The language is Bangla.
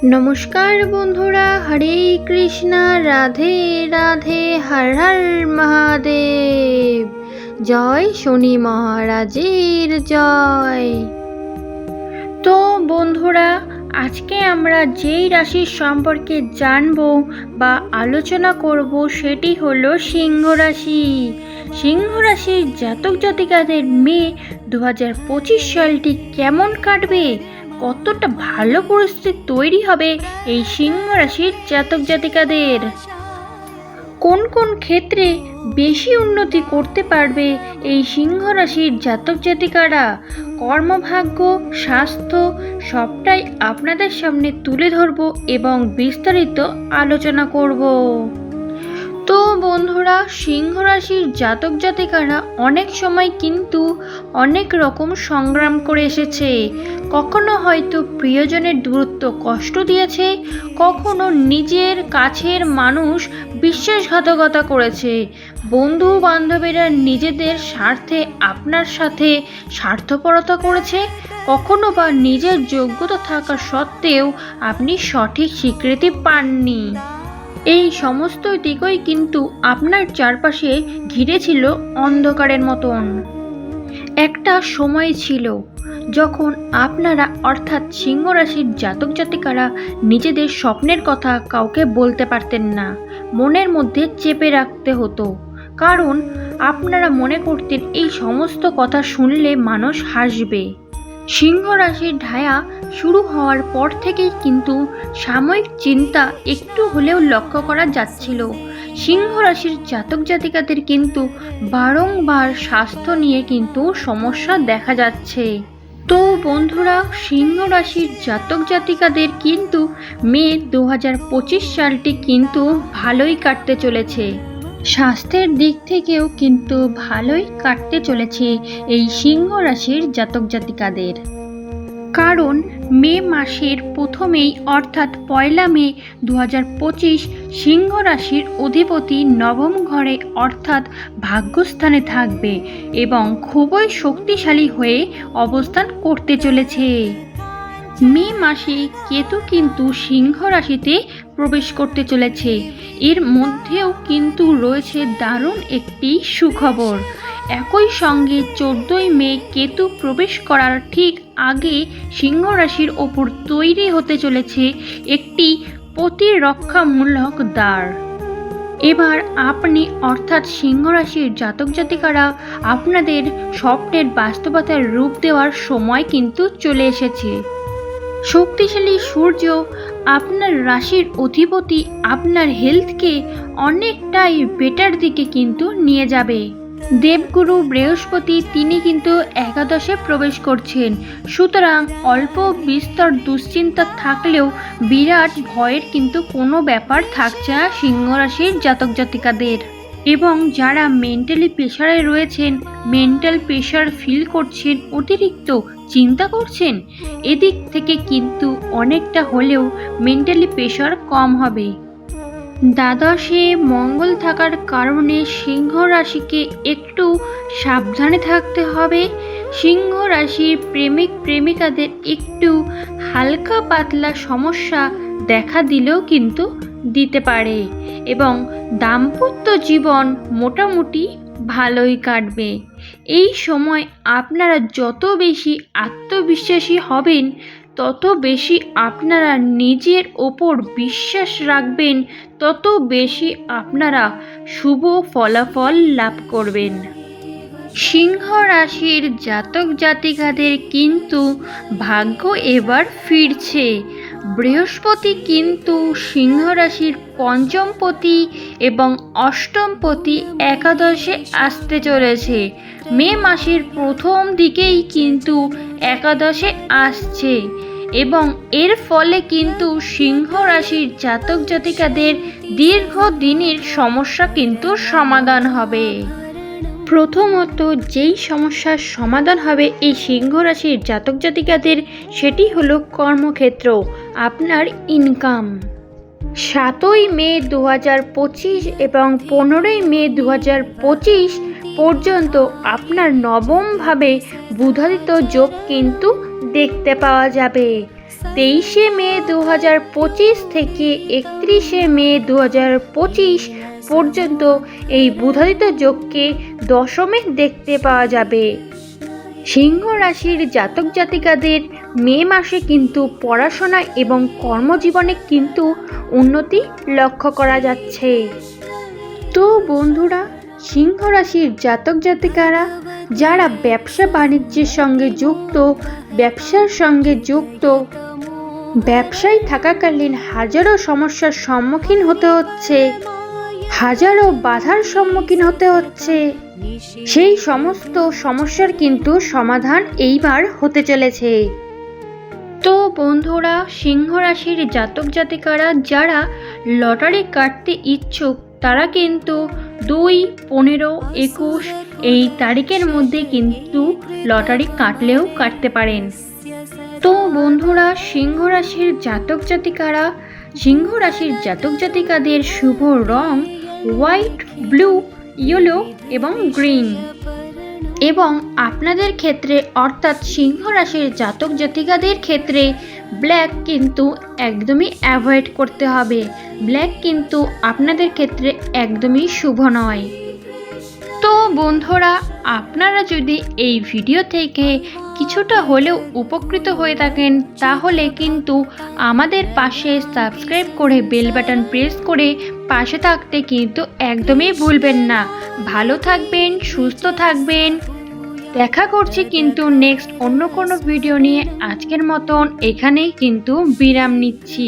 নমস্কার বন্ধুরা, হরে কৃষ্ণা, রাধে রাধে, হর হর মহাদেব। জয় শনি মহারাজের জয়। তো বন্ধুরা, আজকে আমরা যেই রাশির সম্পর্কে জানবো বা আলোচনা করব সেটি হলো সিংহ রাশি। সিংহ রাশির জাতক জাতিকাদের মে 2025 সালটি কেমন কাটবে, কতটা ভালো পরিস্থিতি তৈরি হবে এই সিংহ রাশির জাতক জাতিকাদের, কোন কোন ক্ষেত্রে বেশি উন্নতি করতে পারবে এই সিংহ রাশির জাতক জাতিকারা, কর্মভাগ্য, স্বাস্থ্য সবটাই আপনাদের সামনে তুলে ধরব এবং বিস্তারিত আলোচনা করব। তো বন্ধুরা, সিংহ রাশির জাতক জাতিকারা অনেক সময় কিন্তু অনেক রকম সংগ্রাম করে এসেছে। কখনো হয়তো প্রিয়জনের দূরত্ব কষ্ট দিয়েছে, কখনো নিজের কাছের মানুষ বিশ্বাসঘাতকতা করেছে, বন্ধু বান্ধবীরা নিজেদের স্বার্থে আপনার সাথে স্বার্থপরতা করেছে, কখনো বা নিজের যোগ্যতা থাকা সত্ত্বেও আপনি সঠিক স্বীকৃতি পাননি। এই সমস্ত দিকই কিন্তু আপনার চারপাশে ঘিরে ছিল অন্ধকারের মতন। একটা সময় ছিল যখন আপনারা অর্থাৎ সিংহ রাশির জাতক জাতিকারা নিজেদের স্বপ্নের কথা কাউকে বলতে পারতেন না, মনের মধ্যে চেপে রাখতে হতো, কারণ আপনারা মনে করতেন এই সমস্ত কথা শুনলে মানুষ হাসবে। সিংহ রাশির ঢায়া শুরু হওয়ার পর থেকেই কিন্তু সাময়িক চিন্তা একটু হলেও লক্ষ্য করা যাচ্ছিল। সিংহ রাশির জাতক জাতিকাদের কিন্তু বারংবার স্বাস্থ্য নিয়ে কিন্তু সমস্যা দেখা যাচ্ছে। তো বন্ধুরা, সিংহ রাশির জাতক জাতিকাদের কিন্তু মে 2025 সালটি কিন্তু ভালোই কাটতে চলেছে। স্বাস্থ্যের দিক থেকেও কিন্তু ভালোই কাটতে চলেছে এই সিংহ রাশির জাতক জাতিকাদের, কারণ মে মাসের প্রথমেই অর্থাৎ 1 মে 2025 সিংহ রাশির অধিপতি নবম ঘরে অর্থাৎ ভাগ্যস্থানে থাকবে এবং খুবই শক্তিশালী হয়ে অবস্থান করতে চলেছে। মে মাসে কেতু কিন্তু সিংহ রাশিতে প্রবেশ করতে চলেছে। এর মধ্যেও কিন্তু রয়েছে দারুণ একটি সুখবর। একই সঙ্গে 14 মে কেতু প্রবেশ করার ঠিক আগে সিংহ রাশির ওপর তৈরি হতে চলেছে একটি প্রতিরক্ষামূলক দ্বার। এবার আপনি অর্থাৎ সিংহ রাশির জাতক জাতিকারা আপনাদের স্বপ্নের বাস্তবতার রূপ দেওয়ার সময় কিন্তু চলে এসেছে। শক্তিশালী সূর্য আপনার রাশির অধিপতি আপনার হেলথকে অনেকটাই বেটার দিকে কিন্তু নিয়ে যাবে। দেবগুরু বৃহস্পতি তিনি কিন্তু একাদশে প্রবেশ করছেন, সুতরাং অল্প বিস্তর দুশ্চিন্তা থাকলেও বিরাট ভয়ের কিন্তু কোনো ব্যাপার থাকছে না সিংহ রাশির জাতক জাতিকাদের। এবং যারা মেন্টালি প্রেশারে রয়েছেন, মেন্টাল প্রেশার ফিল করছেন, অতিরিক্ত চিন্তা করছেন, এদিক থেকে কিন্তু অনেকটা হলেও মেন্টালি প্রেশার কম হবে। দ্বাদশে মঙ্গল থাকার কারণে সিংহ রাশিকে একটু সাবধানে থাকতে হবে। সিংহ রাশির প্রেমিক প্রেমিকাদের একটু হালকা পাতলা সমস্যা দেখা দিলেও কিন্তু দিতে পারে এবং দাম্পত্য জীবন মোটামুটি ভালোই কাটবে। এই সময় আপনারা যত বেশি আত্মবিশ্বাসী হবেন, তত বেশি আপনারা নিজের ওপর বিশ্বাস রাখবেন, তত বেশি আপনারা শুভ ফলাফল লাভ করবেন। সিংহ রাশির জাতক জাতিকাদের কিন্তু ভাগ্য এবার ফিরছে। বৃহস্পতি কিন্তু সিংহ রাশির পঞ্চমপতি এবং অষ্টমপতি একাদশে আসতে চলেছে। মে মাসের প্রথম দিকেই কিন্তু একাদশে আসছে এবং এর ফলে কিন্তু সিংহ রাশির জাতক জাতিকাদের দীর্ঘদিনের সমস্যা কিন্তু সমাধান হবে। প্রথমত যেই সমস্যার সমাধান হবে এই সিংহ রাশির জাতক জাতিকাদের, সেটি হলো কর্মক্ষেত্র, আপনার ইনকাম। 7 মে 2025 এবং 15 মে 2025 পর্যন্ত আপনার নবমভাবে বুধাদিত্য যোগ কিন্তু দেখতে পাওয়া যাবে। 23শে মে 2025 থেকে 31শে মে 2025 পর্যন্ত এই বুধাদিত্য যোগকে দশমে দেখতে পাওয়া যাবে। সিংহ রাশির জাতক জাতিকাদের মে মাসে কিন্তু পড়াশোনা এবং কর্মজীবনে কিন্তু উন্নতি লক্ষ্য করা যাচ্ছে। তো বন্ধুরা, সিংহ রাশির জাতক জাতিকারা যারা ব্যবসা বাণিজ্যের সঙ্গে যুক্ত, ব্যবসার সঙ্গে যুক্ত, ব্যবসায় থাকাকালীন হাজারো সমস্যার সম্মুখীন হতে হচ্ছে, হাজারো বাধার সম্মুখীন হতে হচ্ছে, সেই সমস্ত সমস্যার কিন্তু সমাধান এইবার হতে চলেছে। তো বন্ধুরা, সিংহ রাশির জাতক জাতিকারা যারা লটারি কাটতে ইচ্ছুক তারা কিন্তু 2, 15, 21 এই তারিখের মধ্যে কিন্তু লটারি কাটলেও কাটতে পারেন। তো বন্ধুরা, সিংহ রাশির জাতক জাতিকাদের শুভ রং হোয়াইট, ব্লু, ইয়েলো এবং গ্রিন। এবং আপনাদের ক্ষেত্রে অর্থাৎ সিংহ রাশির জাতক জাতিকাদের ক্ষেত্রে ব্ল্যাক কিন্তু একদমই অ্যাভয়েড করতে হবে। ব্ল্যাক কিন্তু আপনাদের ক্ষেত্রে একদমই শুভ নয়। তো বন্ধুরা, আপনারা যদি এই ভিডিও থেকে কিছুটা হলেও উপকৃত হয়ে থাকেন তাহলে কিন্তু আমাদের পাশে সাবস্ক্রাইব করে বেল বাটন প্রেস করে পাশে থাকতে কিন্তু একদমই ভুলবেন না। ভালো থাকবেন, সুস্থ থাকবেন। দেখা করছি কিন্তু নেক্সট অন্য কোনো ভিডিও নিয়ে। আজকের মতন এখানেই কিন্তু বিরাম নিচ্ছি।